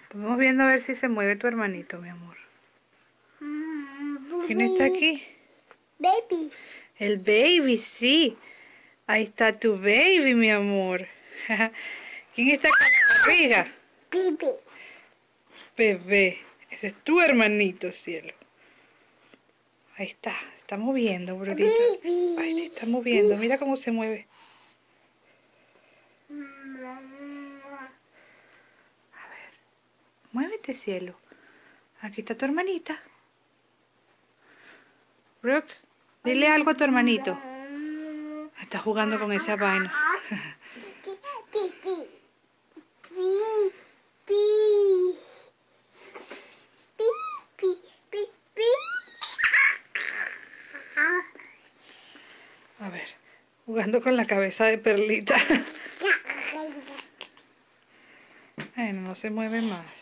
Estamos viendo a ver si se mueve tu hermanito, mi amor. ¿Quién está aquí? Baby. El baby, sí. Ahí está tu baby, mi amor. ¿Quién está con la barriga? Baby. Bebé. Ese es tu hermanito, cielo. Ahí está moviendo, brotito. Ahí se está moviendo, mira cómo se mueve. A ver, muévete, cielo. Aquí está tu hermanita. Brooke, dile algo a tu hermanito. Está jugando con esa vaina. A ver, jugando con la cabeza de Perlita. Bueno, no se mueve más.